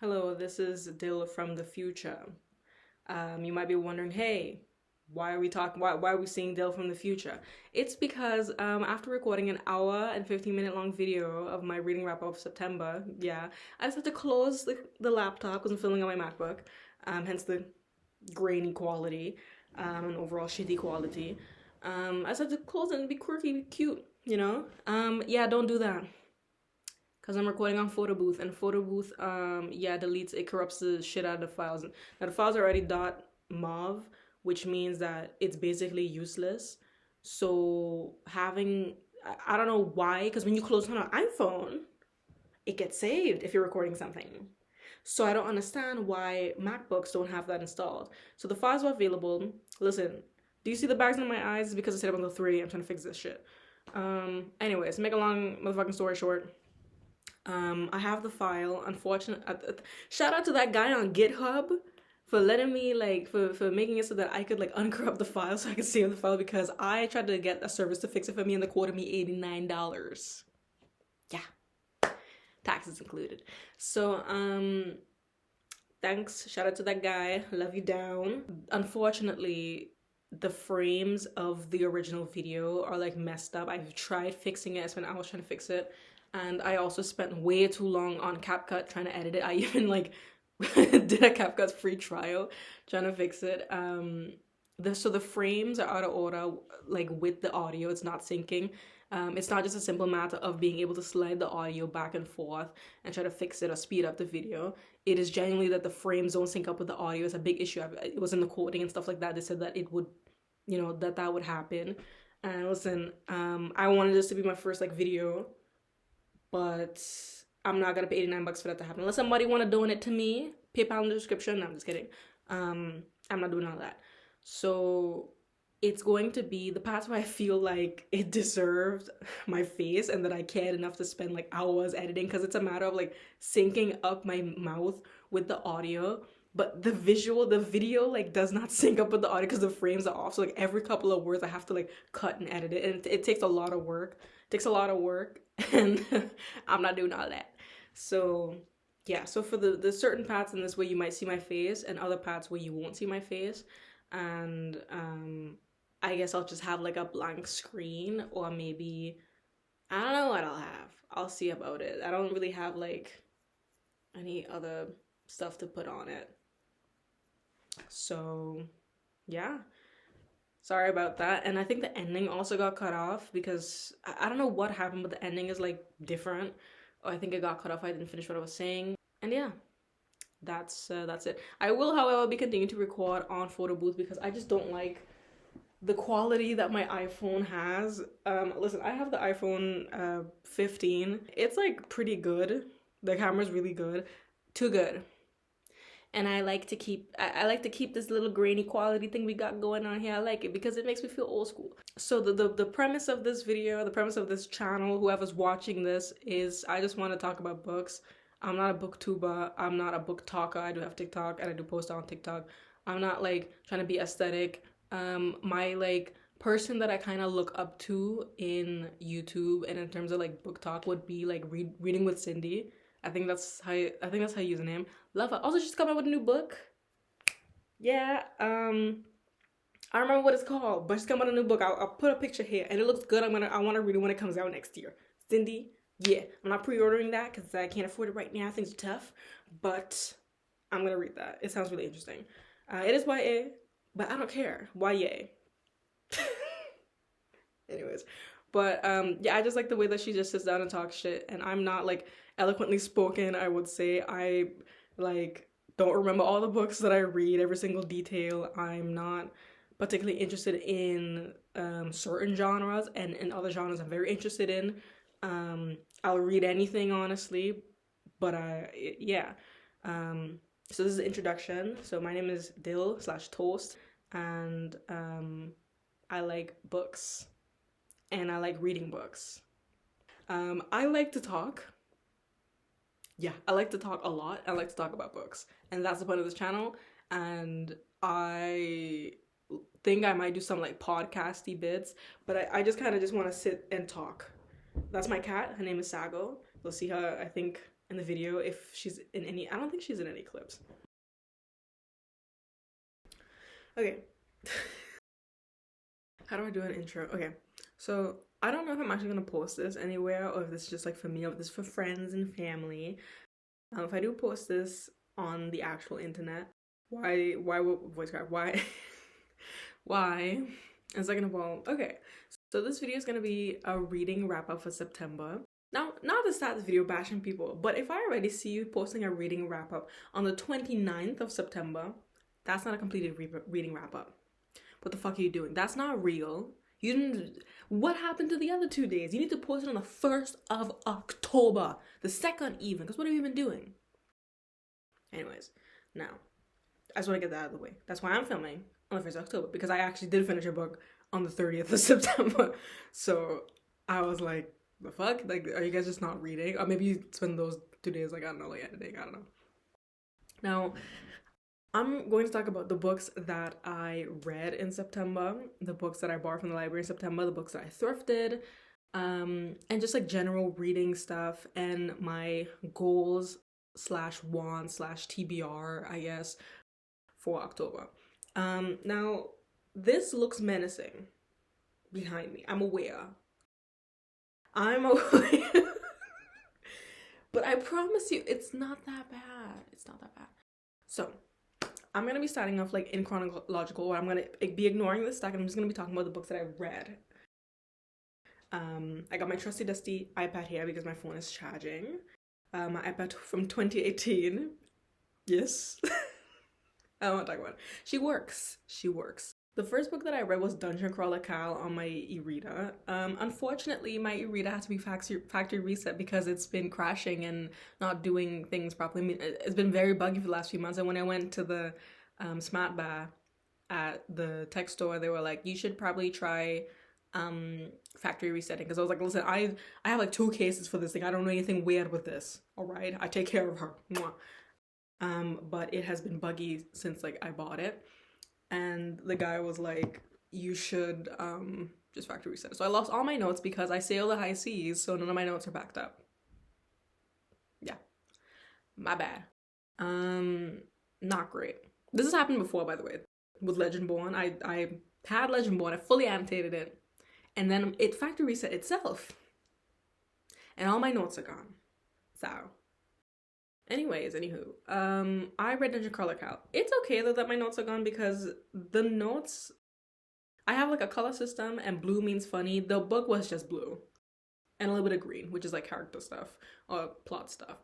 Hello, this is Dill from the future. You might be wondering, hey, why are we talking? Why are we seeing Dill from the future? It's because after recording an hour and 15-minute long video of my reading wrap up of September, yeah, I just had to close the laptop because I'm filming on my MacBook, hence the grainy quality and overall shitty quality. I just had to close it and be quirky, be cute, you know? Yeah, don't do that. Because I'm recording on photo booth, and photo booth yeah, it corrupts the shit out of the files. Now the files are already .mov, which means that it's basically useless. So having, I don't know why, because when you close on an iPhone, it gets saved if you're recording something. So I don't understand why MacBooks don't have that installed. So the files are available. Listen, do you see the bags in my eyes? It's because I stayed up until 3. I'm trying to fix this shit. Anyways, make a long motherfucking story short. I have the file. Unfortunately, shout out to that guy on GitHub for letting me for making it so that I could uncorrupt the file so I could save the file, because I tried to get a service to fix it for me and they quoted me $89. Yeah, taxes included. So thanks, shout out to that guy. Love you down. Unfortunately, the frames of the original video are messed up. I've tried fixing it. I spent hours trying to fix it. And I also spent way too long on CapCut trying to edit it. I even did a CapCut free trial trying to fix it. So the frames are out of order, with the audio. It's not syncing. It's not just a simple matter of being able to slide the audio back and forth and try to fix it or speed up the video. It is genuinely that the frames don't sync up with the audio. It's a big issue. It was in the quoting and stuff like that. They said that it would, that would happen. And listen, I wanted this to be my first video, but I'm not gonna pay $89 for that to happen. Unless somebody wanna donate to me, PayPal in the description. No, I'm just kidding. I'm not doing all that. So it's going to be the parts where I feel like it deserved my face and that I cared enough to spend hours editing, because it's a matter of syncing up my mouth with the audio. But the video does not sync up with the audio because the frames are off. So every couple of words I have to cut and edit it, and it takes a lot of work. It takes a lot of work, and I'm not doing all that. So yeah, so for the certain parts in this where you might see my face and other parts where you won't see my face, and I guess I'll just have a blank screen, or maybe I don't know what I'll have. I'll see about it. I don't really have any other stuff to put on it. So yeah, sorry about that. And I think the ending also got cut off because I don't know what happened, but the ending is different. Or I think it got cut off. I didn't finish what I was saying. And yeah, that's it. I will, however, be continuing to record on photo booth because I just don't like the quality that my iPhone has. Listen, I have the iPhone 15. It's pretty good. The camera's really good. Too good. And I like to keep this little grainy quality thing we got going on here. I like it because it makes me feel old school. So the premise of this video, the premise of this channel, whoever's watching this, is I just want to talk about books. I'm not a booktuber. I'm not a book talker. I do have TikTok and I do post on TikTok. I'm not trying to be aesthetic. My person that I kind of look up to in YouTube and in terms of book talk would be reading with Cindy. I think that's how you use the name. Love her. Also, she's coming out with a new book. Yeah, I remember what it's called, but she's coming out with a new book. I'll put a picture here, and it looks good. I want to read it when it comes out next year. Cindy, yeah, I'm not pre-ordering that because I can't afford it right now. Things are tough, but I'm gonna read that. It sounds really interesting. It is YA, but I don't care. YA. Anyways, but yeah, I just like the way that she just sits down and talks shit, and I'm not eloquently spoken. I would say I don't remember all the books that I read, every single detail. I'm not particularly interested in certain genres, and in other genres I'm very interested in. I'll read anything, honestly, but yeah. So this is the introduction. So my name is Dill/Toast, and I like books, and I like reading books. I like to talk. Yeah, I like to talk a lot. I like to talk about books, and that's the point of this channel. And I think I might do some podcasty bits, but I just kind of just want to sit and talk. That's my cat. Her name is Sago. You'll see her, I think, in the video if she's in any. I don't think she's in any clips. Okay. How do I do an intro? Okay, so I don't know if I'm actually gonna post this anywhere or if this is just like for me or if this is for friends and family. If I do post this on the actual internet, why voice crack? Why? Why? And second of all, okay, so this video is gonna be a reading wrap up for September. Now, not to start this video bashing people, but if I already see you posting a reading wrap up on the 29th of September, that's not a completed reading wrap up. What the fuck are you doing? That's not real. You didn't. What happened to the other 2 days? You need to post it on the 1st of October, the 2nd even, because what have you been doing? Anyways, now, I just want to get that out of the way. That's why I'm filming on the 1st of October, because I actually did finish a book on the 30th of September. So I was like, the fuck? Like, are you guys just not reading? Or maybe you spend those 2 days, like, I don't know, like editing, I don't know. Now, I'm going to talk about the books that I read in September, the books that I borrowed from the library in September, the books that I thrifted, and just like general reading stuff and my goals / wants / TBR, I guess, for October. Now, this looks menacing behind me. I'm aware. But I promise you, it's not that bad. It's not that bad. So, I'm going to be starting off like in chronological order. I'm going to be ignoring this stack and I'm just going to be talking about the books that I read. I got my trusty dusty iPad here because my phone is charging. My iPad from 2018. Yes. I don't want to talk about it. She works. The first book that I read was Dungeon Crawler Cal on my e-reader. Unfortunately, my e-reader had to be factory reset because it's been crashing and not doing things properly. I mean, it's been very buggy for the last few months. And when I went to the smart bar at the tech store, they were like, you should probably try factory resetting. Because I was like, listen, I have like 2 cases for this thing. I don't know anything weird with this. All right, I take care of her. But it has been buggy since like I bought it. And the guy was like, you should just factory reset it. So I lost all my notes because I sailed the high seas, so none of my notes are backed up. Yeah. My bad. Not great. This has happened before, by the way, with Legendborn. I had Legendborn, I fully annotated it, and then it factory reset itself. And all my notes are gone. So anyways, anywho, I read Dungeon Crawler Cal. It's okay though that my notes are gone because the notes, I have like a color system and blue means funny. The book was just blue and a little bit of green, which is like character stuff or plot stuff.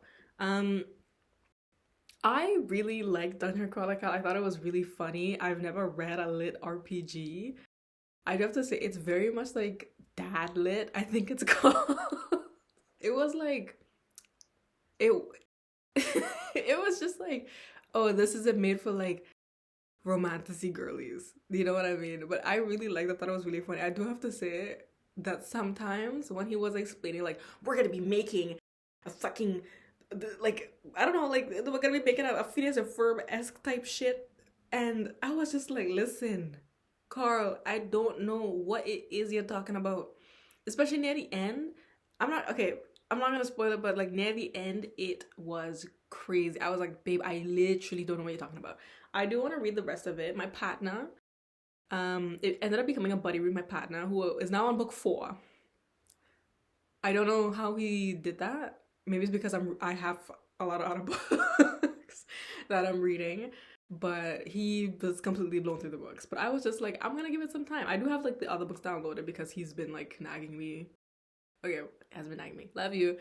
I really liked Dungeon Crawler Cal. I thought it was really funny. I've never read a lit RPG. I do have to say it's very much like dad lit, I think it's called. It was like, it was just like, oh, this isn't made for like romantasy girlies, you know what I mean? But I really liked it. I thought it was really funny. I do have to say that sometimes when he was explaining like, we're gonna be making a fucking like, I don't know, like we're gonna be making a Phineas and Ferb-esque type shit, and I was just like, listen, Carl, I don't know what it is you're talking about, especially near the end. I'm not gonna spoil it, but like near the end, it was crazy. I was like, babe, I literally don't know what you're talking about. I do want to read the rest of it. My partner, it ended up becoming a buddy with my partner who is now on book 4. I don't know how he did that. Maybe it's because I have a lot of other books that I'm reading, but he was completely blown through the books. But I was just like, I'm gonna give it some time. I do have like the other books downloaded because he's been like nagging me. Okay, has been nagging me. Love you.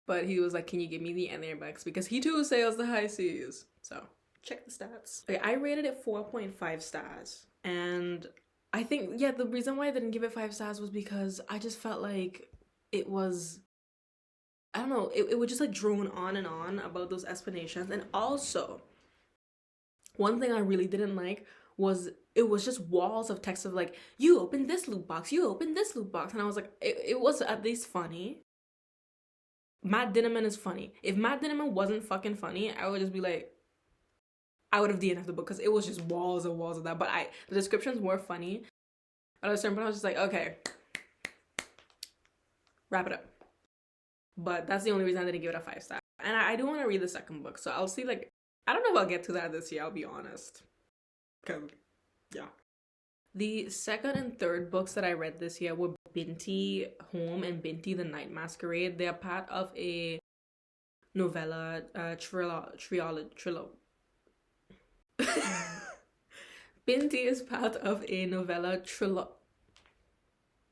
But he was like, can you give me the end books? Because he too sails the high seas. So check the stats. Okay, I rated it 4.5 stars. And I think, yeah, the reason why I didn't give it 5 stars was because I just felt like it was, I don't know, it would just like drone on and on about those explanations. And also, one thing I really didn't like was it was just walls of text of like, you open this loot box, you open this loot box. And I was like, it was at least funny. Matt Dinniman is funny. If Matt Dinniman wasn't fucking funny, I would just be like, I would have DNF'd the book because it was just walls and walls of that. But the descriptions were funny. At a certain point, I was just like, okay, wrap it up. But that's the only reason I didn't give it a 5 star. And I do want to read the second book, so I'll see, like, I don't know if I'll get to that this year, I'll be honest. Because, yeah. The second and third books that I read this year were Binti Home and Binti the Night Masquerade. They are part of a novella Binti is part of a novella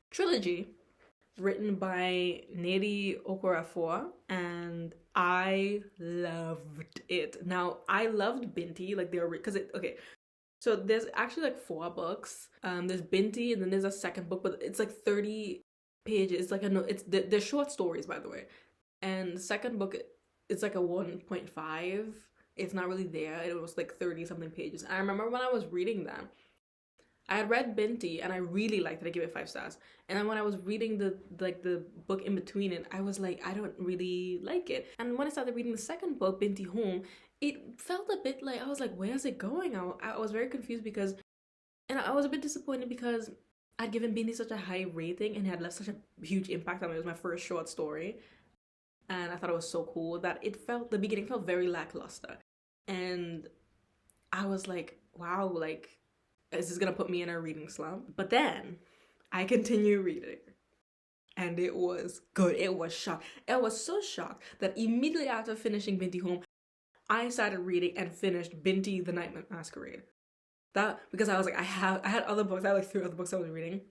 trilogy written by Nnedi Okorafor, and I loved it. Now, I loved Binti, like, okay, so there's actually like 4 books. There's Binti, and then there's a second book, but it's like 30 pages. It's like they're short stories, by the way. And the second book, it's like a 1.5. It's not really there. It was like 30 something pages. And I remember when I was reading them, I had read Binti and I really liked it. I gave it 5 stars. And then when I was reading the book in between it, I was like, I don't really like it. And when I started reading the second book, Binti Home, it felt a bit like, I was like, where's it going? I was very confused because, and I was a bit disappointed because I'd given Binti such a high rating and it had left such a huge impact on me. It was my first short story. And I thought it was so cool that the beginning felt very lackluster. And I was like, wow, like, is this gonna put me in a reading slump? But then I continue reading and it was good. It was shocked. I was so shocked that immediately after finishing Binti Home, I started reading and finished Binti the Night Masquerade. Because I was like, I had other books. I had like 3 other books I was reading.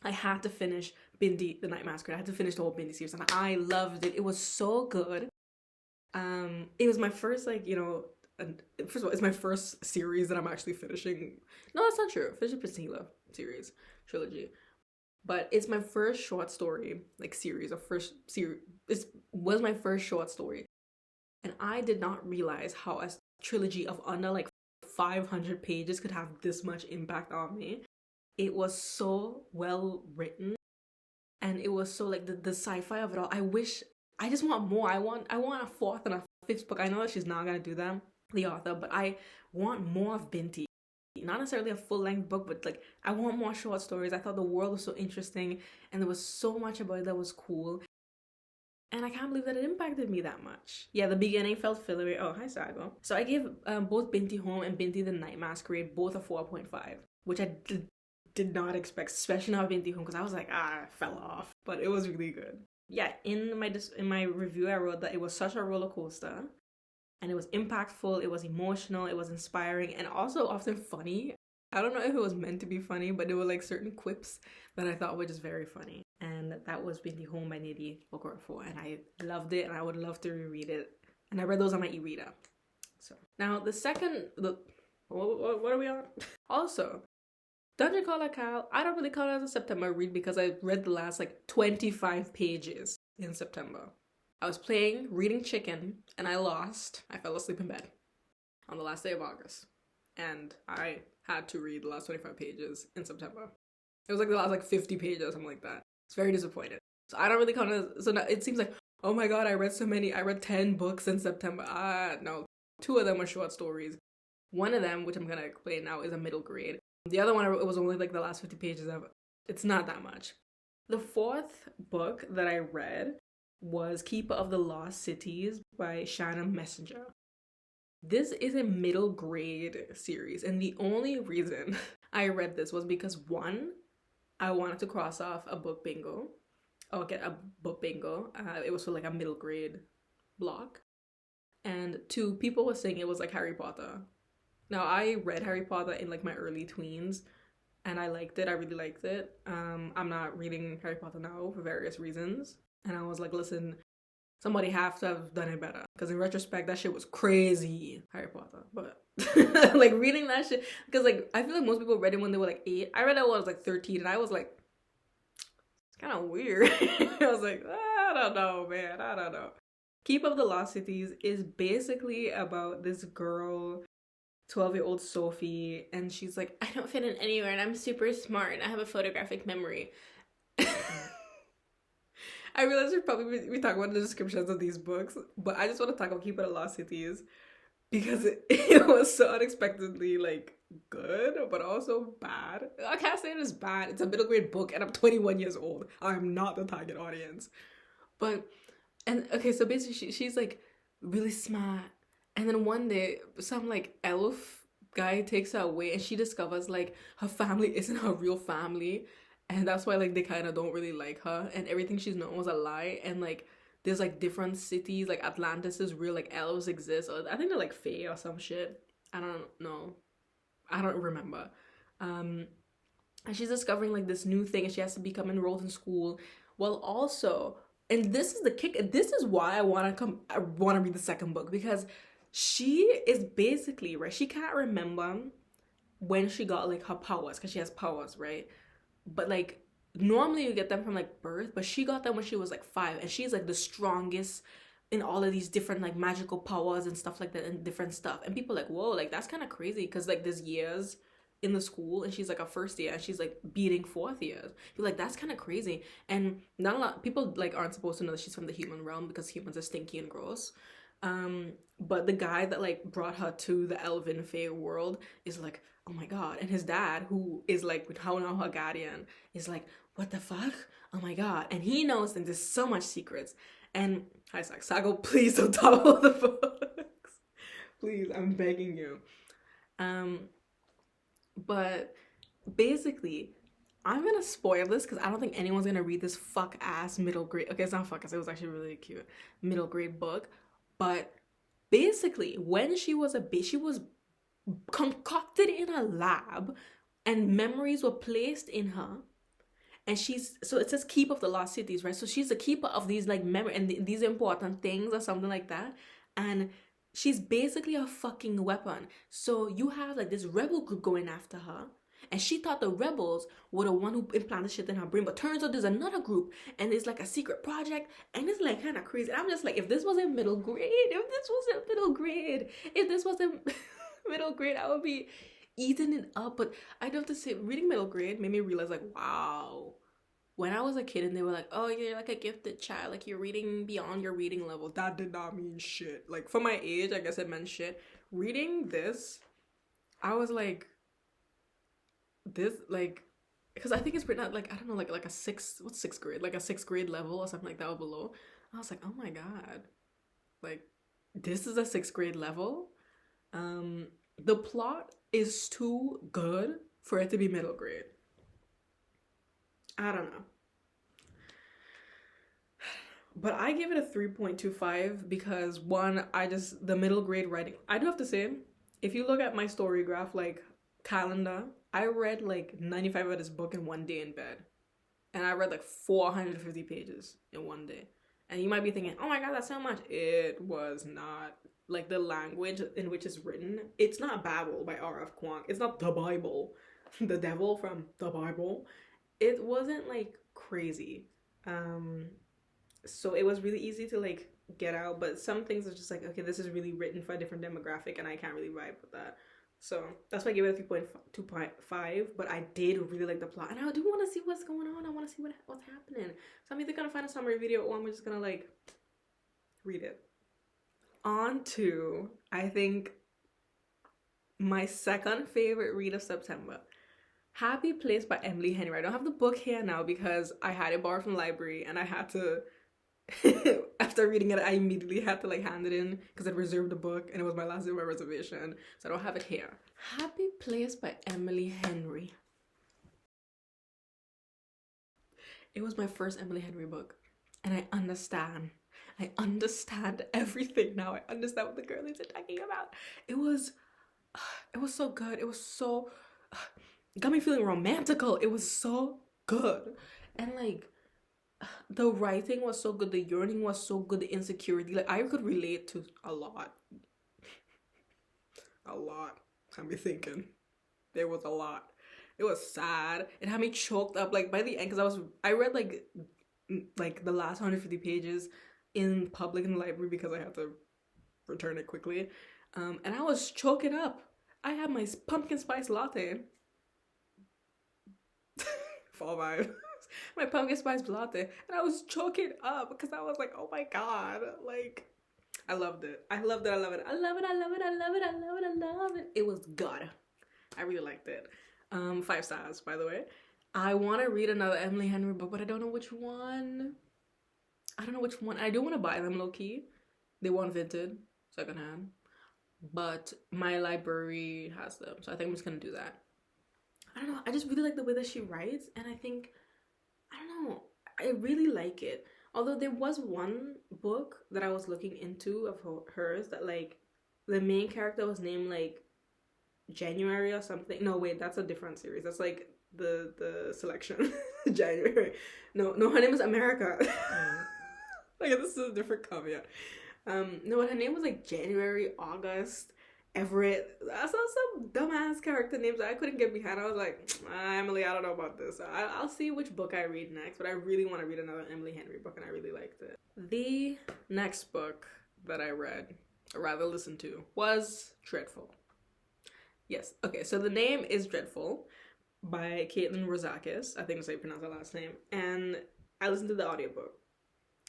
I had to finish Binti the Night Masquerade. I had to finish the whole Binti series and I loved it. It was so good. It was my first, like, you know, first of all, it's my first series that I'm actually finishing. No, that's not true. Finishing Priscilla series, trilogy. But it's my first short story, like, series, it was my first short story. And I did not realize how a trilogy of under, like, 500 pages could have this much impact on me. It was so well written. And it was so, like, the sci-fi of it all. I just want more. I want a 4th and a 5th book. I know that she's not gonna do that, the author, but I want more of Binti. Not necessarily a full-length book, but, like, I want more short stories. I thought the world was so interesting and there was so much about it that was cool. And I can't believe that it impacted me that much. Yeah, the beginning felt fillery. Oh, hi, Sago. So I gave both Binti Home and Binti the Night Masquerade both a 4.5, which I did not expect, especially not Binti Home, because I was like, I fell off. But it was really good. Yeah, in my review, I wrote that it was such a roller coaster. And it was impactful, it was emotional, it was inspiring, and also often funny. I don't know if it was meant to be funny, but there were, like, certain quips that I thought were just very funny. And that was Binti Home by Nnedi Okorafor, and I loved it, and I would love to reread it. And I read those on my e-reader. So now what are we on? Also, Dungeon Crawler Cal, I don't really count it as a September read because I read the last, like, 25 pages in September. I was reading chicken, and I fell asleep in bed on the last day of August. And I had to read the last 25 pages in September. It was like the last, like, 50 pages or something like that. It's very disappointed. So I don't really count it. So now it seems like, oh my god, I read so many. I read 10 books in September. No. 2 of them were short stories. One of them, which I'm gonna explain now, is a middle grade. The other one, it was only, like, the last 50 pages of. It's not that much. The 4th book that I read was Keeper of the Lost Cities by Shannon Messenger. This is a middle grade series, and the only reason I read this was because, 1, I wanted to cross off a book bingo, or get a book bingo. It was for, like, a middle grade block. And 2, people were saying it was like Harry Potter. Now, I read Harry Potter in, like, my early tweens, and I liked it. I really liked it. I'm not reading Harry Potter now for various reasons. And I was like, listen, somebody have to have done it better. Because in retrospect, that shit was crazy, Harry Potter. But, like, reading that shit, because, like, I feel like most people read it when they were, like, 8. I read it when I was, like, 13, and I was like, it's kind of weird. I was like, I don't know, man. I don't know. Keep of the Lost Cities is basically about this girl, 12-year-old Sophie, and she's like, I don't fit in anywhere, and I'm super smart, and I have a photographic memory. I realize we're probably we talk about the descriptions of these books, but I just want to talk about Keeper of the Lost Cities because it was so unexpectedly, like, good, but also bad. I can't say it is bad. It's a middle grade book, and I'm 21 years old. I'm not the target audience. But And okay, so basically she's like really smart. And then one day some like elf guy takes her away and she discovers like her family isn't her real family. And that's why like they kind of don't really like her and everything she's known was a lie. And like there's like different cities, like Atlantis is real, like elves exist. Or I think they're like fae or some shit. I don't know. I don't remember. Um and she's discovering like this new thing and she has to become enrolled in school. Well, also, and this is the kick, this is why I want to read the second book, because she is basically, right, she can't remember when she got like her powers, because she has powers, right? But like normally you get them from like birth, but she got them when she was like 5, and she's like the strongest in all of these different like magical powers and stuff like that and different stuff. And people are like, whoa, like that's kind of crazy, because like there's years in the school and she's like a first year and she's like beating fourth years. You're like, that's kind of crazy. And not a lot people like aren't supposed to know that she's from the human realm because humans are stinky and gross. But the guy that like brought her to the elven fae world is like, oh my god. And his dad, who is like how now her guardian, is like, what the fuck, oh my god. And he knows that there's so much secrets. And hi Sago, please don't talk about the books. Please, I'm begging you. But basically, I'm gonna spoil this because I don't think anyone's gonna read this fuck ass middle grade. Okay, it's not fuck ass. It was actually really cute middle grade book. But basically, when she was a baby, she was concocted in a lab, and memories were placed in her. And she's, so it says keep of the lost cities, right? So she's the keeper of these like memory and these important things or something like that. And she's basically a fucking weapon. So you have like this rebel group going after her. And she thought the rebels were the one who implanted shit in her brain. But turns out there's another group. And it's like a secret project. And it's like kind of crazy. And I'm just like, if this was in middle grade, middle grade, I would be eating it up. But I don't have to say, reading middle grade made me realize like, wow. When I was a kid and they were like, oh, you're like a gifted child, like you're reading beyond your reading level, that did not mean shit. Like for my age, I guess it meant shit. Reading this, I was like, this, like, because I think it's written at like, I don't know, like a sixth grade? Like a sixth grade level or something like that or below. I was like, oh my god, like this is a sixth grade level. The plot is too good for it to be middle grade. I don't know. But I give it a 3.25 because one, the middle grade writing. I do have to say, if you look at my storygraph, like calendar, I read like 95 of this book in one day in bed. And I read like 450 pages in one day. And you might be thinking, oh my god, that's so much. It was not. Like the language in which it's written, it's not Babel by R.F. Kuang. It's not the Bible. The devil from the Bible. It wasn't like crazy. So it was really easy to like get out, but some things are just like, okay, this is really written for a different demographic and I can't really vibe with that. So that's why I gave it a 3.25, but I did really like the plot and I do want to see what's going on. I want to see what's happening. So I'm either gonna find a summary video or I'm just gonna like read it. On to, I think, my second favorite read of September. Happy Place by Emily Henry. I don't have the book here now because I had it borrowed from the library and I had to, after reading it, I immediately had to like hand it in because I'd reserved the book and it was my last day of my reservation. So I don't have it here. Happy Place by Emily Henry. It was my first Emily Henry book and I understand everything now. I understand what the girl is talking about. It was so good. It was so... It got me feeling romantical. It was so good. And like the writing was so good, the yearning was so good, the insecurity, like I could relate to a lot. I'm thinking there was a lot. It was sad. It had me choked up like by the end because I read like the last 150 pages in public in the library because I had to return it quickly. And I was choking up. I had my pumpkin spice latte. Fall vibes. My pumpkin spice latte, and I was choking up because I was like, oh my god, like I loved it. It was good. I really liked it. 5 stars, by the way. I want to read another Emily Henry book, but I don't know which one. I don't know which one. I do want to buy them low-key. They want vintage, secondhand. But my library has them, so I think I'm just gonna do that. I don't know, I just really like the way that she writes, and I think, I don't know, I really like it. Although there was one book that I was looking into of hers that like the main character was named like January or something. No, wait, that's a different series. That's like the selection. January. No, her name is America. Like this is a different caveat. No, her name was like January, August, Everett. I saw some dumbass character names that I couldn't get behind. I was like, Emily, I don't know about this. I'll see which book I read next, but I really want to read another Emily Henry book, and I really liked it. The next book that I read, or rather listened to, was Dreadful. Yes, okay, so the name is Dreadful by Caitlin Rozakis. I think that's how you pronounce her last name. And I listened to the audiobook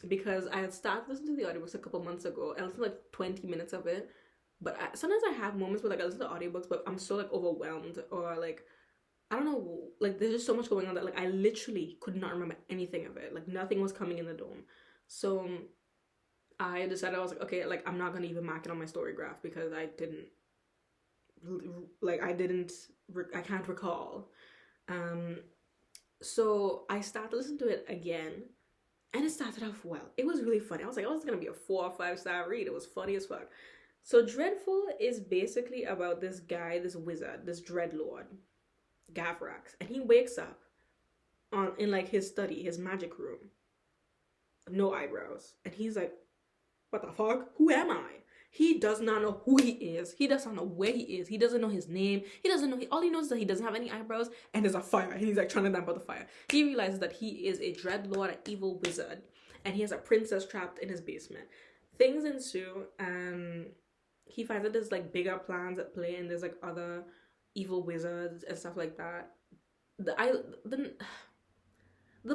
because I had started listening to the audiobooks a couple months ago. I listened to like 20 minutes of it. But sometimes I have moments where like I listen to audiobooks, but I'm so like overwhelmed, or like, I don't know, like there's just so much going on that like I literally could not remember anything of it. Like nothing was coming in the dome. So I decided, I was like, okay, like I'm not gonna even mark it on my storygraph because I can't recall. So I started listening to it again, and it started off well. It was really funny. I was like, oh, it's gonna be a 4 or 5 star read. It was funny as fuck. So Dreadful is basically about this guy, this wizard, this dreadlord, Gavrax, and he wakes up in like his study, his magic room, no eyebrows, and he's like, what the fuck? Who am I? He does not know who he is. He does not know where he is. He doesn't know his name. He doesn't know. All he knows is that he doesn't have any eyebrows, and there's a fire, and he's like trying to damp out the fire. He realizes that he is a dreadlord, an evil wizard, and he has a princess trapped in his basement. Things ensue, and he finds that there's like bigger plans at play, and there's like other evil wizards and stuff like that. The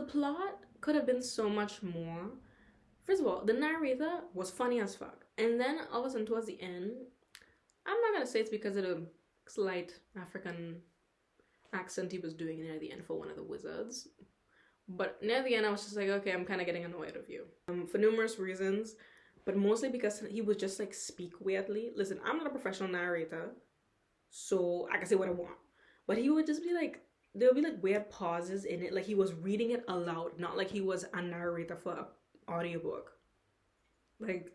plot could have been so much more. First of all, the narrator was funny as fuck, and then all of a sudden towards the end, I'm not gonna say it's because of the slight African accent he was doing near the end for one of the wizards, but near the end I was just like, okay, I'm kind of getting annoyed of you, for numerous reasons, but mostly because he would just like speak weirdly. Listen, I'm not a professional narrator, so I can say what I want, but he would just be like, there would be like weird pauses in it, like he was reading it aloud, not like he was a narrator for a audiobook. Like,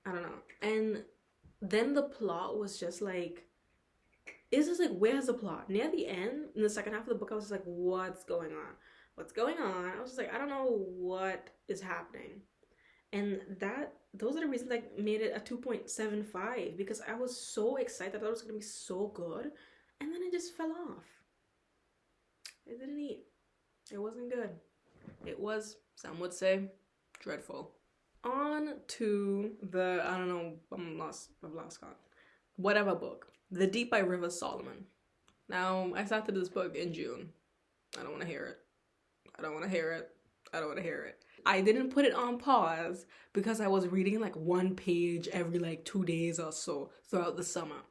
I don't know. And then the plot was just like, it's just like, where's the plot? Near the end, in the second half of the book, I was just like, what's going on? What's going on? I was just like, I don't know what is happening. And those are the reasons that made it a 2.75, because I was so excited. I thought it was gonna be so good, and then it just fell off. It didn't eat. It wasn't good. It was, some would say, dreadful. On to the, I don't know, I've lost count. Whatever book. The Deep by River Solomon. Now, I started this book in June. I don't want to hear it. I don't want to hear it. I don't want to hear it. I didn't put it on pause because I was reading like one page every like 2 days or so throughout the summer.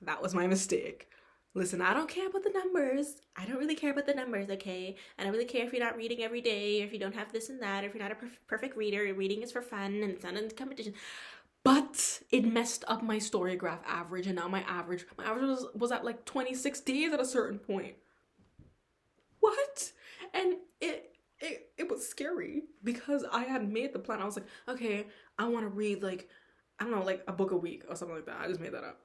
That was my mistake. Listen, I don't care about the numbers. I don't really care about the numbers, okay? I don't really care if you're not reading every day, or if you don't have this and that, or if you're not a perfect reader. Your reading is for fun, and it's not in competition. But it messed up my storygraph average, and now my average was at like 26 days at a certain point. What? And it was scary because I had made the plan. I was like, okay, I want to read like, I don't know, like a book a week or something like that. I just made that up.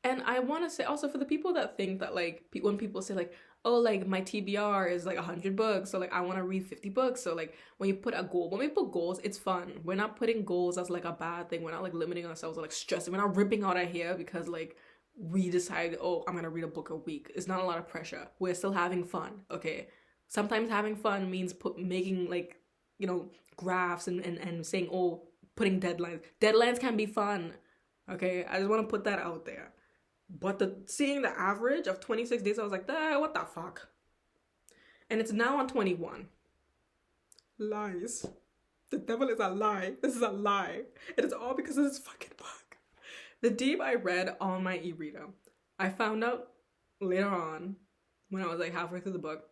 And I want to say also, for the people that think that like, when people say like, oh, like my TBR is like 100 books, so like I want to read 50 books. So like when you put a goal, when we put goals, it's fun. We're not putting goals as like a bad thing. We're not like limiting ourselves or like stressing. We're not ripping out our hair because like we decide, oh, I'm going to read a book a week. It's not a lot of pressure. We're still having fun, okay? Sometimes having fun means making like, you know, graphs and saying, oh, putting deadlines. Deadlines can be fun, okay? I just want to put that out there. But seeing the average of 26 days, I was like, what the fuck? And it's now on 21. Lies. The devil is a lie. This is a lie. It is all because of this fucking book. The Deep I read on my e-reader. I found out later on, when I was like halfway through the book.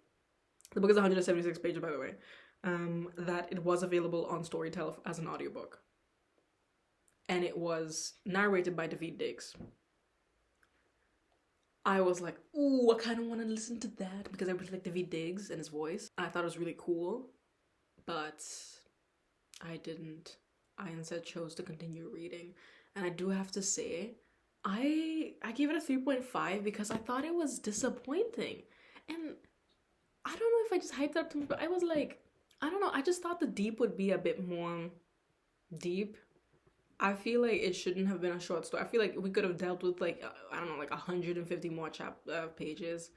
The book is 176 pages, by the way. that it was available on Storytel as an audiobook. And it was narrated by David Diggs. I was like, ooh, I kind of want to listen to that because I really like David Diggs and his voice. I thought it was really cool, but I didn't. I instead chose to continue reading. And I do have to say, I gave it a 3.5 because I thought it was disappointing. And I don't know if I just hyped it up too much, but I was like, I don't know, I just thought the deep would be a bit more deep. I feel like it shouldn't have been a short story. I feel like we could have dealt with like, I don't know, like 150 more pages.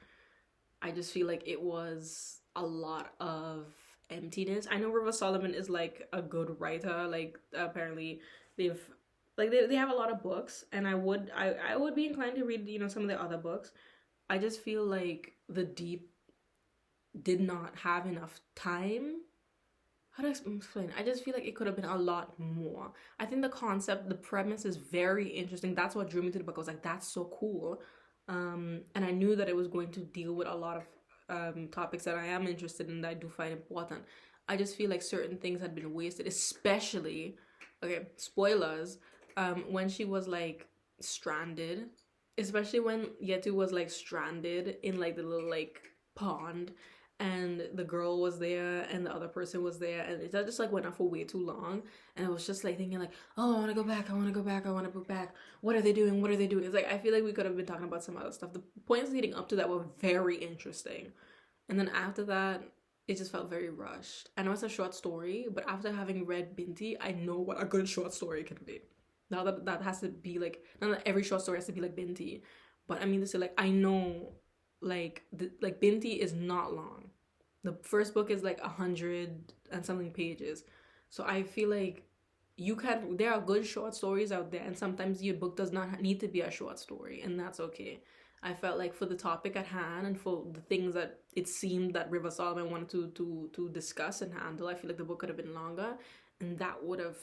I just feel like it was a lot of emptiness. I know River Solomon is like a good writer. Like apparently they've like they have a lot of books, and I would be inclined to read, you know, some of their other books. I just feel like the deep did not have enough time. How do I explain? I just feel like it could have been a lot more. I think the concept, the premise is very interesting. That's what drew me to the book. I was like, that's so cool. And I knew that it was going to deal with a lot of topics that I am interested in, that I do find important. I just feel like certain things had been wasted, especially, okay, spoilers, when she was like stranded, especially when Yetu was like stranded in like the little like pond, and the girl was there and the other person was there, and that just like went on for way too long. And I was just like thinking like, oh, I want to go back, I want to go back, I want to go back. What are they doing? What are they doing? It's like, I feel like we could have been talking about some other stuff. The points leading up to that were very interesting, and then after that it just felt very rushed. I know it's a short story, but after having read Binti, I know what a good short story can be. Now that has to be like, not that every short story has to be like Binti, but I mean to say, like, I know like like Binti is not long. The first book is like 100 and something pages. So I feel like there are good short stories out there, and sometimes your book does not need to be a short story, and that's okay. I felt like for the topic at hand and for the things that it seemed that River Solomon wanted to discuss and handle, I feel like the book could have been longer, and that would have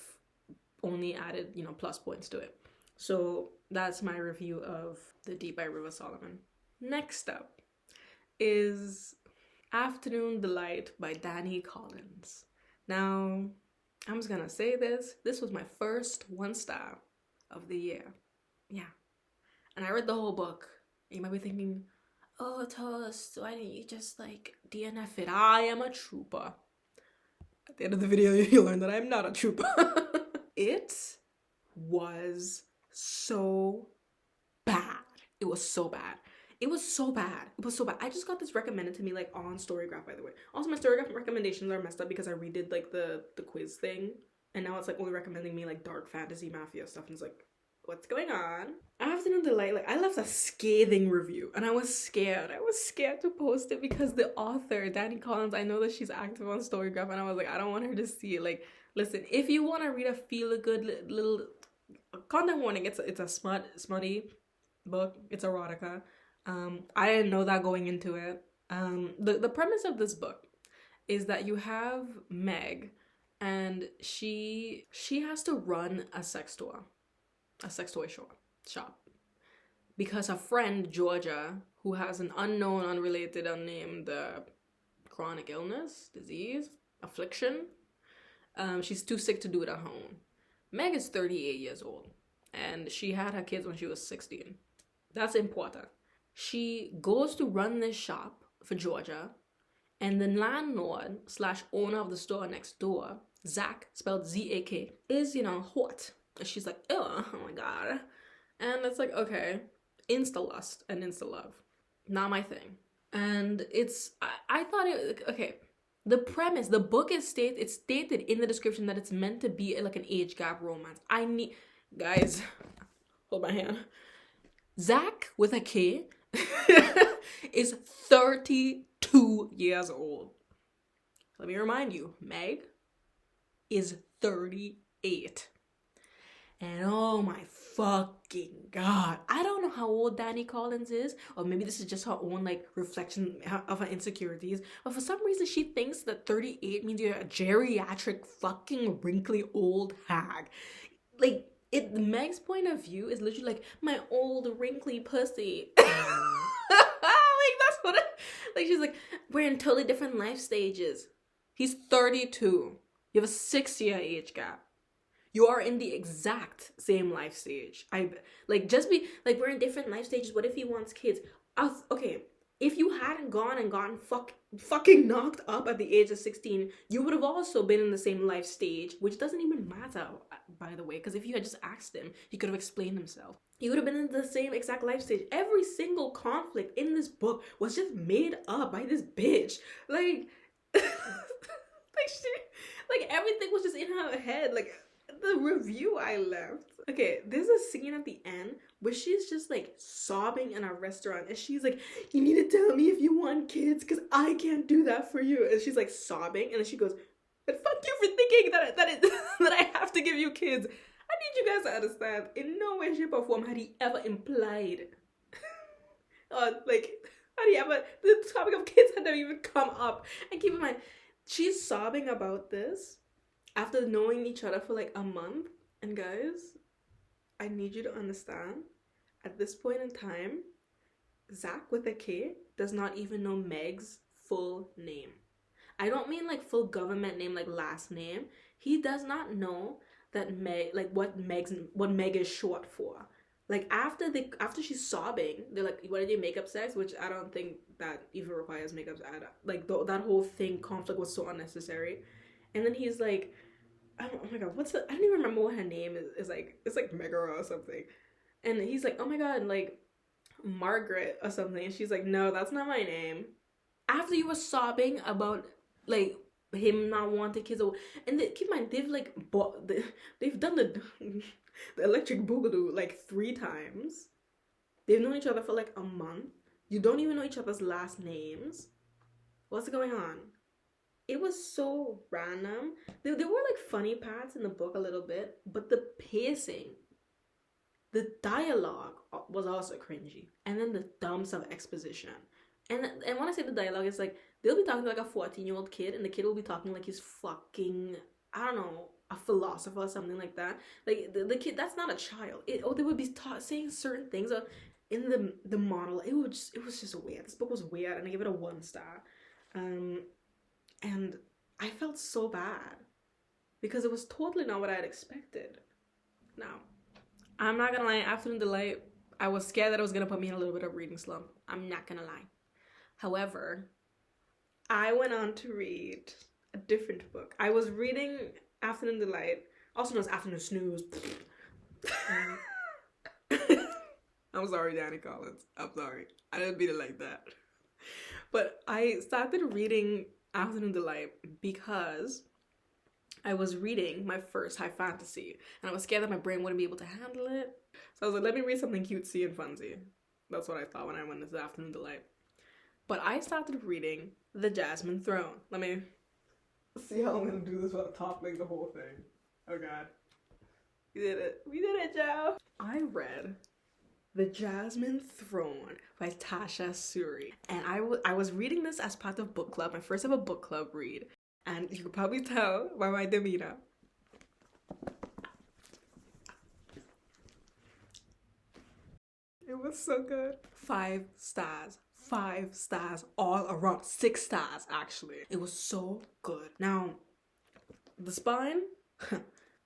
only added, you know, plus points to it. So that's my review of The Deep by River Solomon. Next up is Afternoon Delight by Danny Collins. Now, I'm just gonna say this. This was my first 1-star of the year. Yeah. And I read the whole book. You might be thinking, oh, Toast, why didn't you just like DNF it? I am a trooper. At the end of the video, you'll learn that I'm not a trooper. It was so bad. It was so bad. It was so bad. It was so bad. I just got this recommended to me like on Storygraph, by the way. Also, my Storygraph recommendations are messed up because I redid like the quiz thing, and now it's like only recommending me like dark fantasy mafia stuff, and it's like, what's going on? Afternoon Delight, like I left a scathing review, and I was scared. I was scared to post it because the author, Danny Collins, I know that she's active on Storygraph, and I was like, I don't want her to see it. Like, listen, if you want to read a feel-good little content warning, it's a smutty book. It's erotica. I didn't know that going into it. The premise of this book is that you have Meg, and she has to run a sex toy shop, because her friend Georgia, who has an unknown, unrelated, unnamed chronic illness, disease, affliction, she's too sick to do it at home. Meg is 38 years old, and she had her kids when she was 16. That's important. She goes to run this shop for Georgia, and the landlord / owner of the store next door, Zach, spelled Z-A-K, is, you know, hot. And she's like, oh my god. And it's like, okay, insta-lust and insta-love. Not my thing. And I thought it, okay, the premise, the book is it's stated in the description that it's meant to be like an age gap romance. Guys, hold my hand. Zach, with a K, is 32 years old. Let me remind you, Meg is 38. And oh my fucking god, I don't know how old Danny Collins is, or maybe this is just her own like reflection of her insecurities, but for some reason she thinks that 38 means you're a geriatric fucking wrinkly old hag. Like, Meg's point of view is literally like, my old wrinkly pussy. Like, that's what like, she's like, we're in totally different life stages. He's 32. You have a 6-year age gap. You are in the exact same life stage. Just be like, we're in different life stages. What if he wants kids? Okay, if you hadn't gone and gotten fucking knocked up at the age of 16, you would have also been in the same life stage, which doesn't even matter, by the way, because if you had just asked him, he could have explained himself. You would have been in the same exact life stage. Every single conflict in this book was just made up by this bitch. Like, everything was just in her head. Like, the review I left. Okay, there's a scene at the end where she's just like sobbing in a restaurant and she's like, you need to tell me if you want kids because I can't do that for you. And she's like sobbing and then she goes, but fuck you for thinking that I have to give you kids. I need you guys to understand, in no way, shape, or form had he ever implied the topic of kids had never even come up. And keep in mind, she's sobbing about this after knowing each other for like a month. And guys, I need you to understand, at this point in time, Zach with a K does not even know Meg's full name. I don't mean like full government name, like last name. He does not know that Meg, like what Meg is short for. Like after she's sobbing, they're like, "What did you makeup sex?" Which I don't think that even requires makeup. Like that whole thing, conflict was so unnecessary. And then he's like, oh my god, I don't even remember what her name is like. It's like Megara or something. And he's like, oh my god, like Margaret or something. And she's like, no, that's not my name. After you were sobbing about like him not wanting kids, and keep in mind, they've done the electric boogaloo like 3 times. They've known each other for like a month. You don't even know each other's last names. What's going on? It was so random. There were like funny parts in the book a little bit, but the pacing, the dialogue was also cringy. And then the dumps of exposition. And when I say the dialogue, it's like, they'll be talking to like a 14-year-old kid, and the kid will be talking like he's fucking, I don't know, a philosopher or something like that. Like, the kid, that's not a child. They would be saying certain things in the model. It was just weird. This book was weird, and I gave it a 1 star. And I felt so bad because it was totally not what I had expected. Now, I'm not gonna lie, Afternoon Delight, I was scared that it was gonna put me in a little bit of reading slump. I'm not gonna lie. However, I went on to read a different book. I was reading Afternoon Delight, also known as Afternoon Snooze. I'm sorry, Danny Collins. I'm sorry. I didn't mean it like that. But I started reading Afternoon Delight because I was reading my first high fantasy and I was scared that my brain wouldn't be able to handle it. So I was like, let me read something cutesy and funsy. That's what I thought when I went into Afternoon Delight. But I started reading The Jasmine Throne. Let me see how I'm gonna do this without toppling the whole thing. Oh god. We did it, Joe. I read The Jasmine Throne by Tasha Suri. And I was reading this as part of book club, my first ever book club read. And you could probably tell by my demeanor. It was so good. 5 stars. 5 stars all around. 6 stars, actually. It was so good. Now, the spine,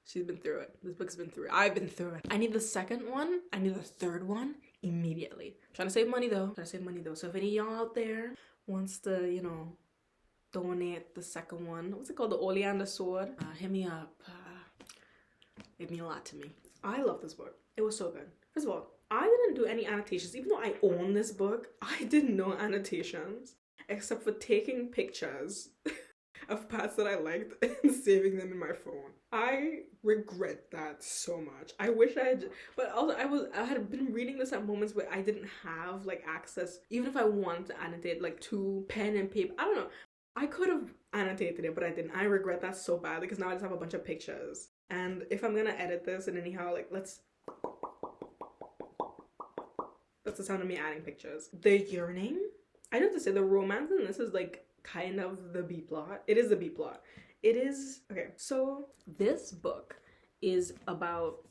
she's been through it. This book's been through it. I've been through it. I need the second one. I need the third one immediately. Trying to save money though. So if any of y'all out there wants to, you know, donate the second one, what's it called? The Oleander Sword. Hit me up. It meant a lot to me. I love this book. It was so good. First of all, I didn't do any annotations. Even though I own this book, I did no annotations except for taking pictures of parts that I liked and saving them in my phone. I regret that so much. I wish I had, but also I had been reading this at moments where I didn't have like access, even if I wanted to annotate, like to pen and paper. I don't know. I could have annotated it, but I didn't. I regret that so badly because now I just have a bunch of pictures. And if I'm gonna edit this and anyhow, like that's the sound of me adding pictures. The yearning, I have to say, the romance in this is like kind of the B plot. It is the B plot. It is, okay, so this book is about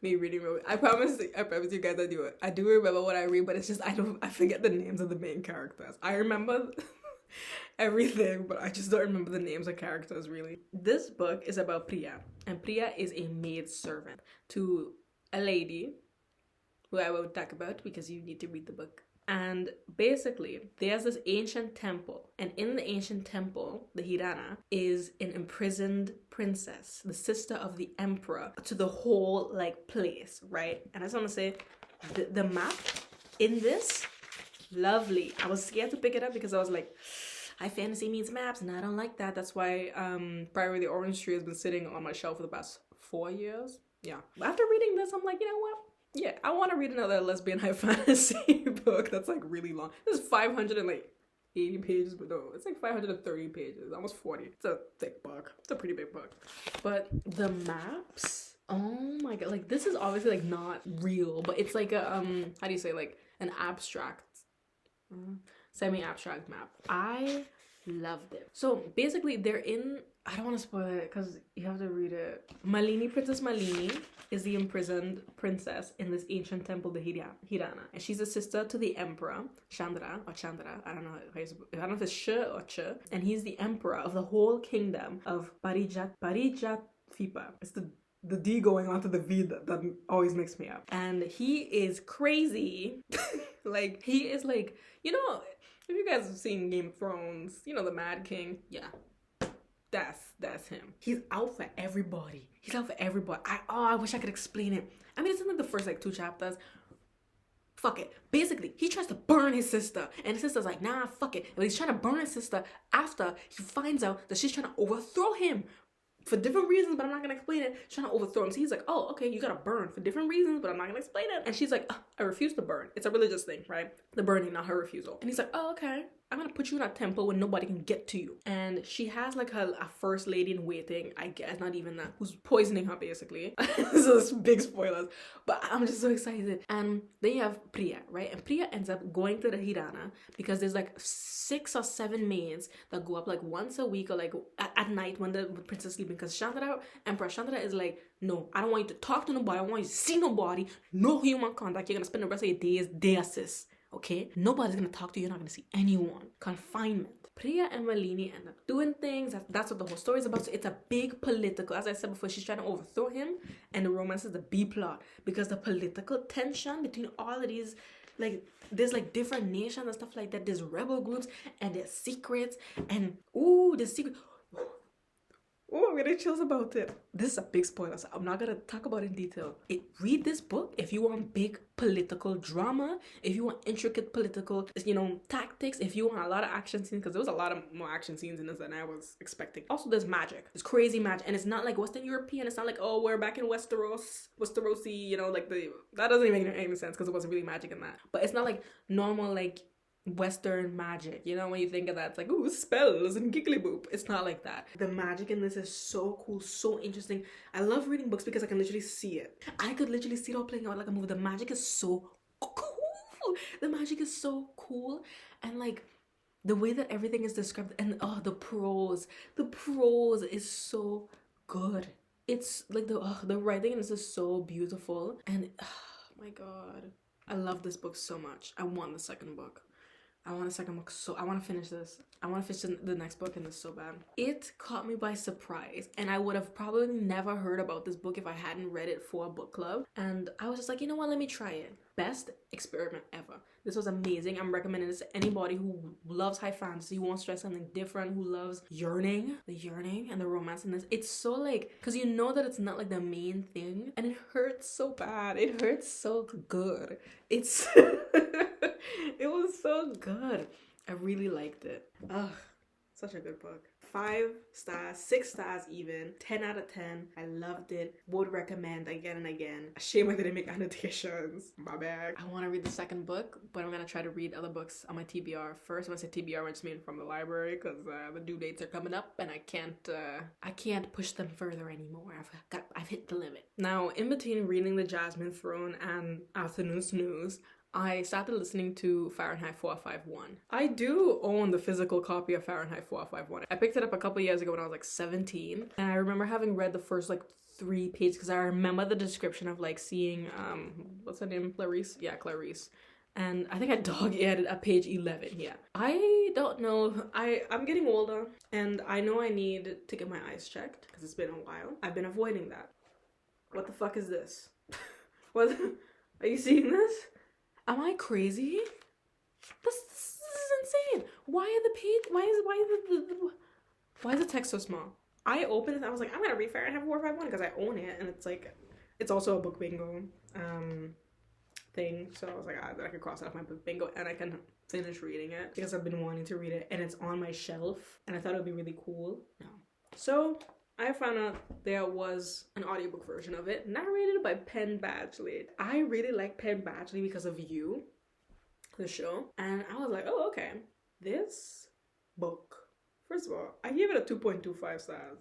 me reading. I promise you guys I do remember what I read, but it's just I forget the names of the main characters. I remember everything, but I just don't remember the names of characters really. This book is about Priya, and Priya is a maid servant to a lady who I won't talk about because you need to read the book. And basically, there's this ancient temple, and in the ancient temple, the Hirana, is an imprisoned princess, the sister of the emperor, to the whole like place, right? And I just want to say, the map in this, lovely. I was scared to pick it up because I was like, high fantasy means maps, and I don't like that. That's why Priory of the Orange Tree has been sitting on my shelf for the past 4 years. Yeah. After reading this, I'm like, you know what? Yeah, I want to read another lesbian high fantasy book that's like really long. This is 580 pages, but no, it's like 530 pages, almost 40. It's a thick book. It's a pretty big book. But the maps, oh my god, like this is obviously like not real, but it's like a how do you say, like an abstract, semi-abstract map. I loved it. So basically they're in, I don't want to spoil it because you have to read it. Malini, Princess Malini, is the imprisoned princess in this ancient temple, the Hirana. And she's a sister to the emperor, Chandra, I don't know if it's Sh or Ch. And he's the emperor of the whole kingdom of Parijatvipa. It's the D going onto the V that always makes me up. And he is crazy. Like, he is like, you know, if you guys have seen Game of Thrones, you know, the Mad King, yeah. That's him. He's out for everybody. He's out for everybody. I wish I could explain it. I mean, it's in like the first like 2 chapters. Fuck it. Basically, he tries to burn his sister, and his sister's like, nah, fuck it. But he's trying to burn his sister after he finds out that she's trying to overthrow him. For different reasons, but I'm not gonna explain it. She's trying to overthrow him. So he's like, oh, okay, you gotta burn for different reasons, but I'm not gonna explain it. And she's like, I refuse to burn. It's a religious thing, right? The burning, not her refusal. And he's like, oh, okay. I'm gonna put you in a temple where nobody can get to you. And she has like a first lady in waiting, I guess, not even that, who's poisoning her basically. So it's big spoilers, but I'm just so excited. And then you have Priya, right? And Priya ends up going to the Hirana because there's like 6 or 7 maids that go up like once a week or like at night when the princess is sleeping, because Emperor Chandra is like, no, I don't want you to talk to nobody, I don't want you to see nobody, no human contact, you're gonna spend the rest of your days there, sis. Okay? Nobody's gonna talk to you. You're not gonna see anyone. Confinement. Priya and Malini end up doing things. That's what the whole story is about. So it's a big political, as I said before, she's trying to overthrow him. And the romance is the B plot. Because the political tension between all of these, like, there's like different nations and stuff like that. There's rebel groups and there's secrets. And, ooh, the secret. Oh, I'm getting chills about it. This is a big spoiler, so I'm not gonna talk about it in detail. Read this book if you want big political drama, if you want intricate political, you know, tactics, if you want a lot of action scenes, because there was a lot of more action scenes in this than I was expecting. Also, there's magic. There's crazy magic, and it's not like Western European. It's not like, oh, we're back in Westerosi, you know, like that doesn't even make any sense because it wasn't really magic in that. But it's not like normal, like, Western magic, you know, when you think of that, it's like, ooh, spells and giggly boop. It's not like that. The magic in this is so cool, so interesting. I love reading books because I can literally see it. I could literally see it all playing out like a movie. The magic is so cool. The magic is so cool. And like the way that everything is described, and the prose is so good. It's like the writing in this is so beautiful. And oh my god, I love this book so much. I want the second book. I want a second book, so I want to finish this. I want to finish the next book in this so bad. It caught me by surprise, and I would have probably never heard about this book if I hadn't read it for a book club. And I was just like, you know what, let me try it. Best experiment ever. This was amazing. I'm recommending this to anybody who loves high fantasy, who wants to try something different, who loves the yearning and the romance in this. It's so like, because you know that it's not like the main thing, and it hurts so bad. It hurts so good. It's it was so good. I really liked it. Ugh, such a good book. 5 stars, 6 stars even, 10 out of 10. I loved it. Would recommend again and again. A shame I didn't make annotations. My bad. I want to read the second book, but I'm gonna try to read other books on my TBR first. When I say TBR, I just mean from the library, because the due dates are coming up, and I can't push them further anymore. I've hit the limit. Now, in between reading The Jasmine Throne and Afternoon Snooze, I started listening to Fahrenheit 451. I do own the physical copy of Fahrenheit 451. I picked it up a couple years ago when I was like 17. And I remember having read the first like 3 pages because I remember the description of like seeing, what's her name? Clarice? Yeah, Clarice. And I think I dog-eared at page 11. Yeah, I don't know. I'm getting older, and I know I need to get my eyes checked because it's been a while. I've been avoiding that. What the fuck is this? What? Are you seeing this? Am I crazy? This is insane. Why are the page? Why is the text so small? I opened it and I was like, I'm gonna read Fahrenheit 451 because I own it, and it's also a book bingo thing. So I was like, I could cross it off my book bingo and I can finish reading it because I've been wanting to read it, and it's on my shelf, and I thought it would be really cool. No. So I found out there was an audiobook version of it, narrated by Penn Badgley. I really like Penn Badgley because of You, the show, and I was like, oh, okay. This book, first of all, I gave it a 2.25 stars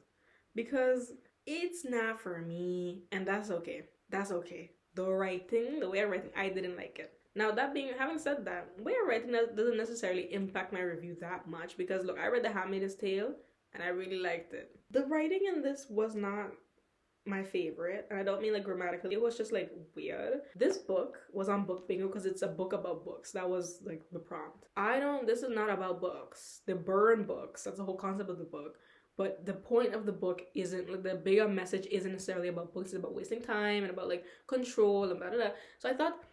because it's not for me, and that's okay. That's okay. The writing, the way I'm writing, I didn't like it. Now, having said that, the way I'm writing doesn't necessarily impact my review that much because, look, I read The Handmaid's Tale and I really liked it. The writing in this was not my favorite, and I don't mean like grammatically, it was just like weird. This book was on book bingo because it's a book about books. That was like the prompt. This is not about books. They burn books. That's the whole concept of the book. But the point of the book isn't, like, the bigger message isn't necessarily about books. It's about wasting time and about like control and blah blah blah. So I thought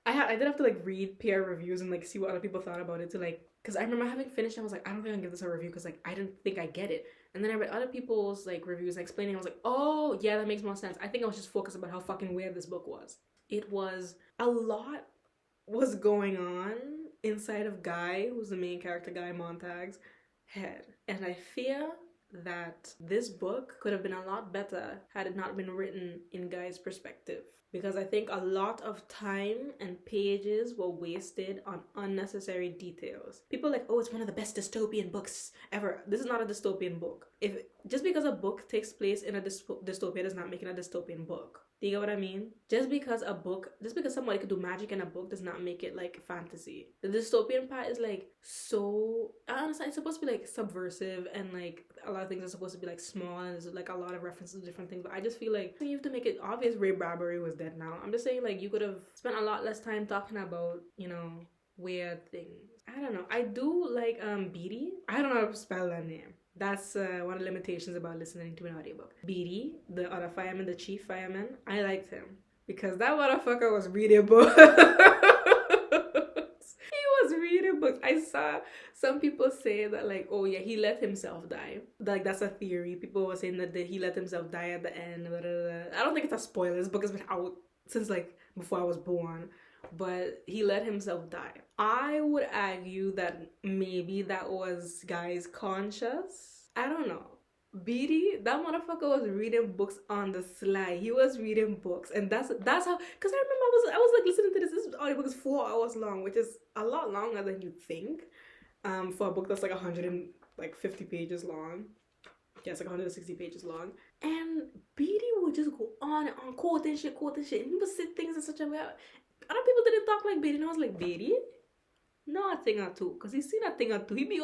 I did have to like read peer reviews and like see what other people thought about it to like, because I remember having finished and I was like, I don't think I can give this a review because like I didn't think I get it. And then I read other people's like reviews and explaining, I was like, oh yeah, that makes more sense. I think I was just focused about how fucking weird this book was. It was, a lot was going on inside of Guy, who's the main character, Guy Montag's head. And I fear that this book could have been a lot better had it not been written in Guy's perspective. Because I think a lot of time and pages were wasted on unnecessary details. People are like, oh, it's one of the best dystopian books ever. This is not a dystopian book. Just because a book takes place in a dystopia does not make it a dystopian book. Do you get what I mean? Just because somebody could do magic in a book does not make it like fantasy. The dystopian part is like so, I understand it's supposed to be like subversive, and like a lot of things are supposed to be like small, and there's like a lot of references to different things, but I just feel like you have to make it obvious Ray Bradbury was dead now. I'm just saying, like, you could have spent a lot less time talking about, you know, weird things. I don't know. I do like Beatty. I don't know how to spell that name. That's one of the limitations about listening to an audiobook. Beatty, the other fireman, the chief fireman, I liked him because that motherfucker was reading books. He was reading books. I saw some people say that, like, oh yeah, he let himself die. Like, that's a theory. People were saying that he let himself die at the end. Blah, blah, blah. I don't think it's a spoiler. This book has been out since like before I was born. But he let himself die. I would argue that maybe that was Guy's conscious. I don't know. Beatty, that motherfucker was reading books on the sly. He was reading books, and that's how. Because I remember I was like listening to this audiobook is 4 hours long, which is a lot longer than you think. For a book that's like 150 pages long. Yeah, it's like 160 pages long. And Beatty would just go on and on, quoting shit, and he would say things in such a way. Other people didn't talk like Beatty, and I was like, Beatty? No, a thing or two. Because he seen a thing or two. He be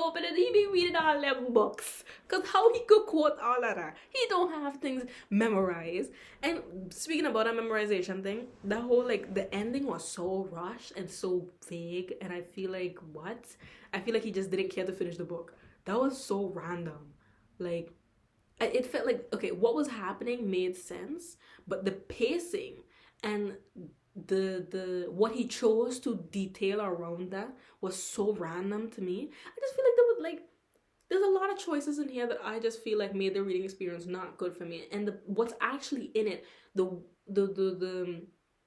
reading all them books. Because how he could quote all of that? He don't have things memorized. And speaking about that memorization thing, that whole, like, the ending was so rushed and so vague. And I feel like, what? I feel like he just didn't care to finish the book. That was so random. Like, it felt like, okay, what was happening made sense. But the pacing and the what he chose to detail around that was so random to me. I just feel like there's a lot of choices in here that I just feel like made the reading experience not good for me. And what's actually in it, the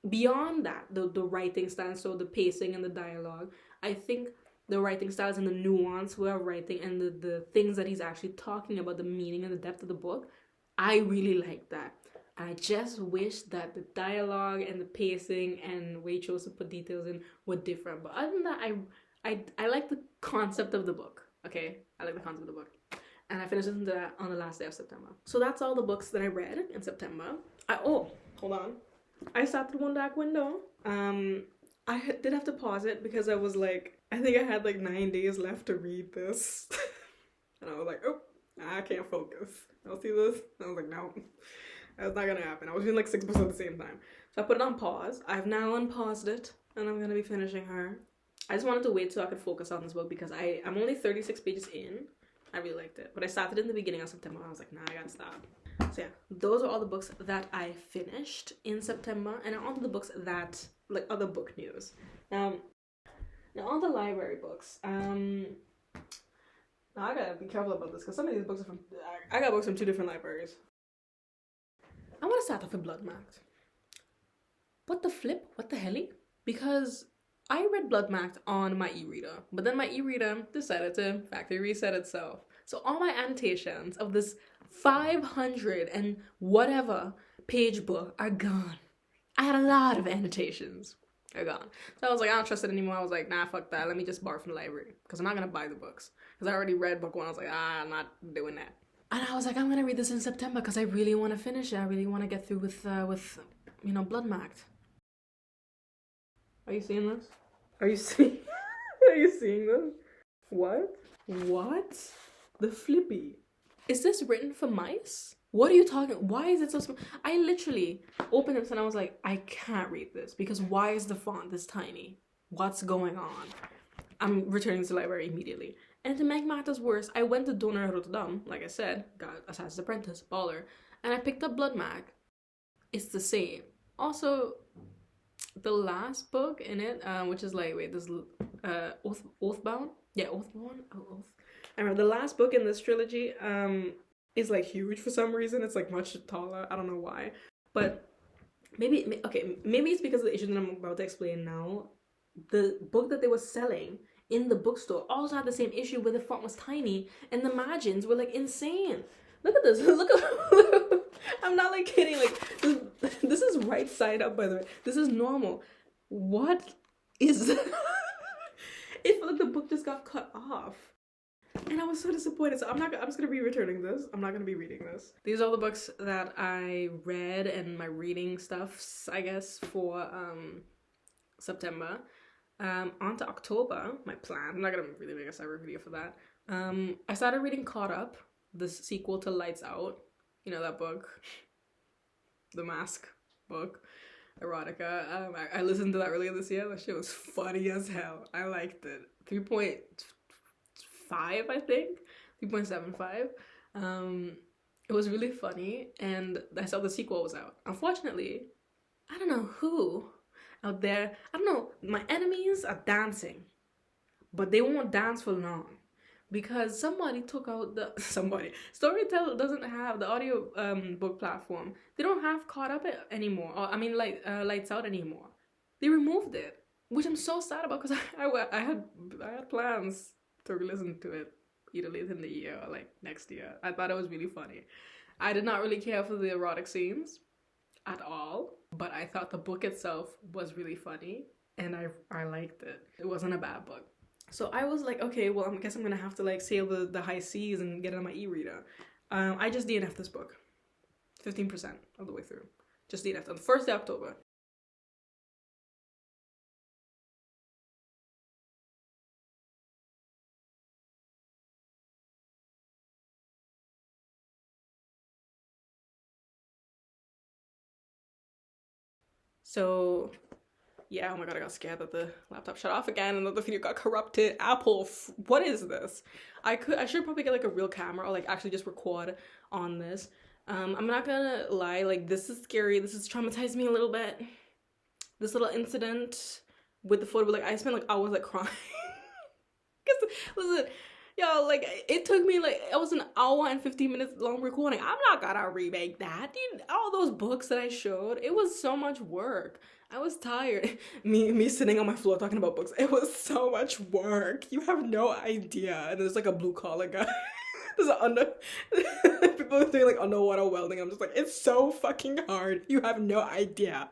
beyond that, the writing style, so the pacing and the dialogue, I think the writing styles and the nuance we're writing and the things that he's actually talking about, the meaning and the depth of the book, I really like that. I just wish that the dialogue and the pacing and way he chose to put details in were different. But other than that, I like the concept of the book. Okay, I like the concept of the book. And I finished listening to that on the last day of September. So that's all the books that I read in September. Hold on. I started One Dark Window. I did have to pause it because I was like, I think I had like 9 days left to read this. And I was like, oh, I can't focus. I'll see this. I was like, no. That's not gonna happen. I was doing like 6 books at the same time. So I put it on pause. I've now unpaused it, and I'm gonna be finishing her. I just wanted to wait so I could focus on this book because I'm only 36 pages in. I really liked it. But I started in the beginning of September. I was like, nah, I gotta stop. So yeah, those are all the books that I finished in September. And on to the books that, like, other book news. Now on the library books. Now I gotta be careful about this because some of these books are from, I got books from 2 different libraries. I want to start off with Bloodmarked. What the flip? What the helly? Because I read Bloodmarked on my e-reader, but then my e-reader decided to factory reset itself. So all my annotations of this 500 and whatever page book are gone. I had a lot of annotations. They're gone. So I was like, I don't trust it anymore. I was like, nah, fuck that. Let me just borrow from the library because I'm not going to buy the books. Because I already read book 1. I was like, I'm not doing that. And I was like, I'm going to read this in September because I really want to finish it. I really want to get through with Bloodmarked. Are you seeing this? Are you seeing this? What? The flippy. Is this written for mice? What are you talking? Why is it so small? I literally opened this and I was like, I can't read this because why is the font this tiny? What's going on? I'm returning to the library immediately. And to make matters worse, I went to Donor Rotterdam, like I said, got Assassin's Apprentice, baller, and I picked up Bloodmarked. It's the same. Also, the last book in it, which is like, wait, this Oathbound? Yeah, Oathbound? Oh, Oath. I remember the last book in this trilogy is like huge for some reason. It's like much taller. I don't know why. But maybe it's because of the issue that I'm about to explain now. The book that they were selling in the bookstore also had the same issue where the font was tiny and the margins were like insane. Look at this. Look at I'm not like kidding. Like this is right side up, by the way. This is normal. What is it felt like the book just got cut off. And I was so disappointed. So I'm just gonna be returning this. I'm not gonna be reading this. These are all the books that I read and my reading stuffs, I guess, for September. On to October, my plan. I'm not gonna really make a separate video for that. I started reading Caught Up, the sequel to Lights Out. You know that book, the Mask book, erotica. I listened to that earlier this year. That shit was funny as hell. I liked it. 3.5, I think, 3.75. It was really funny, and I saw the sequel was out. Unfortunately, I don't know who out there, I don't know, my enemies are dancing, but they won't dance for long because somebody took out Storytel doesn't have the audio book platform. They don't have Caught Up anymore, or I mean Lights Out anymore. They removed it, which I'm so sad about because I had plans to listen to it either later in the year or like next year. I thought it was really funny. I did not really care for the erotic scenes at all, but I thought the book itself was really funny and I liked it. It wasn't a bad book. So I was like, okay, well, I guess I'm gonna have to like sail the high seas and get it on my e-reader. I just DNF'd this book. 15% of the way through. Just DNF'd on the 1st day of October. So yeah, oh my god, I got scared that the laptop shut off again and that the video got corrupted. Apple, what is this? I should probably get like a real camera or like actually just record on this. I'm not gonna lie, like this is scary. This has traumatized me a little bit. This little incident with the photo, like I spent like hours like crying. Cause listen, yo, like it took me like, it was an hour and 15 minutes long recording. I'm not gonna remake that. Dude, all those books that I showed, it was so much work. I was tired. Me sitting on my floor talking about books. It was so much work. You have no idea. And there's like a blue collar guy. There's people are doing like underwater welding. I'm just like, it's so fucking hard. You have no idea.